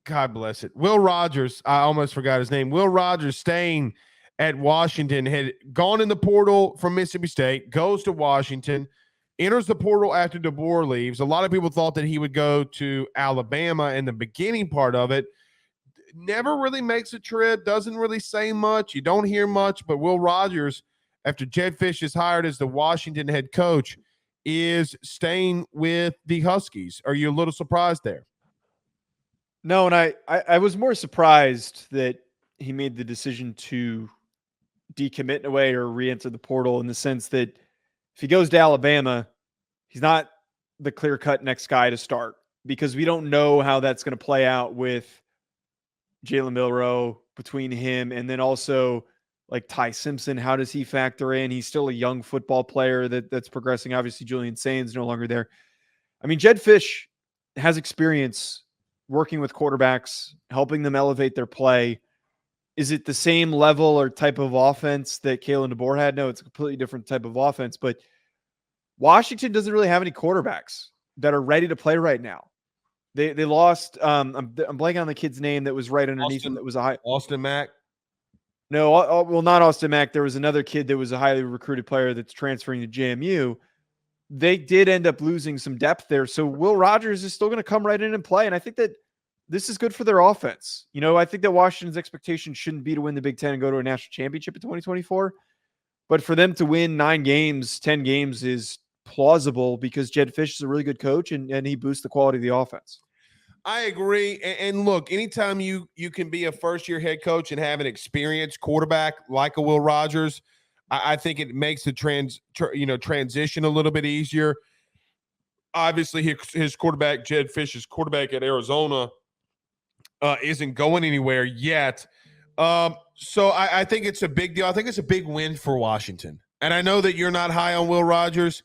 God bless it. Will Rogers, I almost forgot his name. Will Rogers staying at Washington, had gone in the portal from Mississippi State, goes to Washington, enters the portal after DeBoer leaves. A lot of people thought that he would go to Alabama in the beginning part of it. Never really makes a trip, doesn't really say much. You don't hear much, but Will Rogers, after Jedd Fisch is hired as the Washington head coach, is staying with the Huskies. Are you a little surprised there? No, and I was more surprised that he made the decision to decommit in a way or re-enter the portal, in the sense that if he goes to Alabama, he's not the clear-cut next guy to start, because we don't know how that's going to play out with Jalen Milroe, between him and then also like Ty Simpson. How does he factor in? He's still a young football player that's progressing. Obviously, Julian Sainz no longer there. I mean, Jedd Fisch has experience working with quarterbacks, helping them elevate their play. Is it the same level or type of offense that Kalen DeBoer had? No, it's a completely different type of offense. But Washington doesn't really have any quarterbacks that are ready to play right now. They lost. I'm blanking on the kid's name that was right underneath him. That was a high Austin Mack. No, well, not Austin Mack. There was another kid that was a highly recruited player that's transferring to JMU. They did end up losing some depth there. So Will Rogers is still going to come right in and play. And I think that this is good for their offense. You know, I think that Washington's expectation shouldn't be to win the Big Ten and go to a national championship in 2024. But for them to win 9 games, 10 games is plausible, because Jedd Fisch is a really good coach and he boosts the quality of the offense. I agree. And look, anytime you can be a first-year head coach and have an experienced quarterback like a Will Rogers, I think it makes the transition a little bit easier. Obviously, his quarterback, Jedd Fisch's quarterback at Arizona, isn't going anywhere yet. So I think it's a big deal. I think it's a big win for Washington. And I know that you're not high on Will Rogers.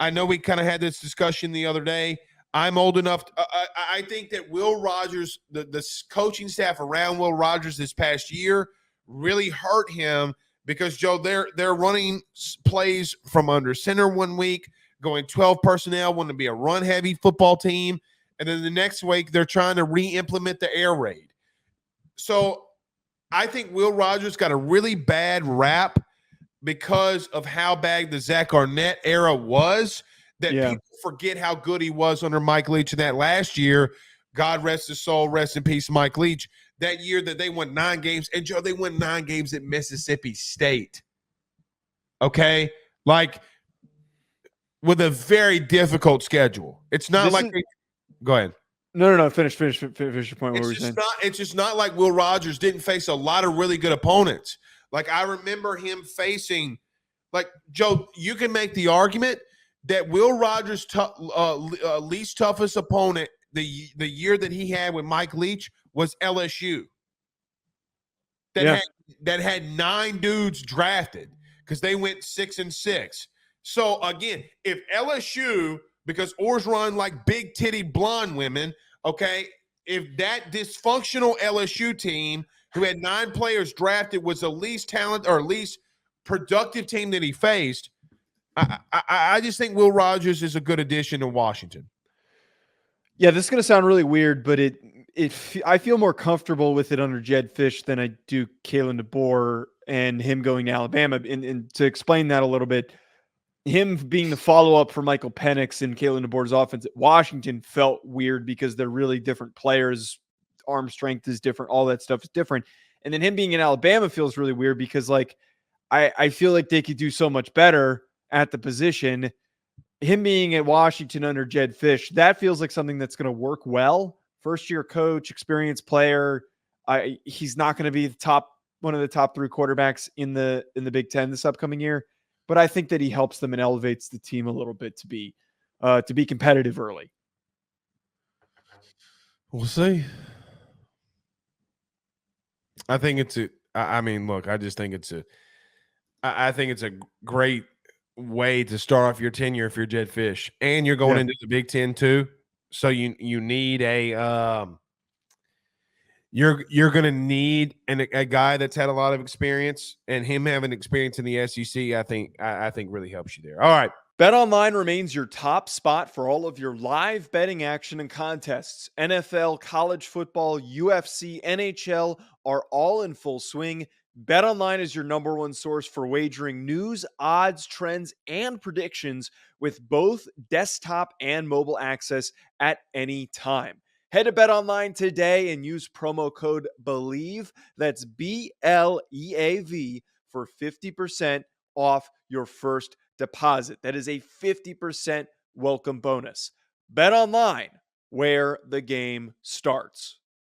I know we kind of had this discussion the other day. I'm old enough. I think that Will Rogers, the coaching staff around Will Rogers this past year really hurt him, because, Joe, they're running plays from under center one week, going 12 personnel, wanting to be a run-heavy football team, and then the next week they're trying to re-implement the air raid. So I think Will Rogers got a really bad rap because of how bad the Zach Arnett era was, that people forget how good he was under Mike Leach in that last year. God rest his soul, rest in peace, Mike Leach. That year that they won 9 games, and Joe, they won 9 games at Mississippi State. Okay? Like, with a very difficult schedule. It's not go ahead. No. Finish your point. What were you saying? It's just not like Will Rogers didn't face a lot of really good opponents. Like, I remember him facing, like, Joe, you can make the argument that Will Rogers' least toughest opponent the year that he had with Mike Leach was LSU. That had 9 dudes drafted, because they went 6-6. So again, if LSU, because Oars run like big titty blonde women, okay, if that dysfunctional LSU team who had 9 players drafted was the least talented or least productive team that he faced, I just think Will Rogers is a good addition to Washington. Yeah, this is going to sound really weird, but I feel more comfortable with it under Jedd Fisch than I do Kalen DeBoer and him going to Alabama. And to explain that a little bit, him being the follow-up for Michael Penix and Kalen DeBoer's offense at Washington felt weird, because they're really different players. Arm strength is different. All that stuff is different. And then him being in Alabama feels really weird, because like I feel like they could do so much better at the position. Him being at Washington under Jedd Fisch, that feels like something that's going to work well. First-year coach, experienced player. He's not going to be one of the top 3 quarterbacks in the Big Ten this upcoming year, but I think that he helps them and elevates the team a little bit to be competitive early. We'll see. I think it's a great way to start off your tenure if you're Jedd Fisch, and you're going into the Big Ten too. So you need you're going to need a guy that's had a lot of experience, and him having experience in the SEC, I think really helps you there. All right. BetOnline remains your top spot for all of your live betting action and contests. NFL, college football, UFC, NHL are all in full swing. BetOnline is your number one source for wagering news, odds, trends, and predictions with both desktop and mobile access at any time. Head to BetOnline today and use promo code BELIEVE, that's BLEAV, for 50% off your first deposit. That is a 50% welcome bonus. Bet online, where the game starts.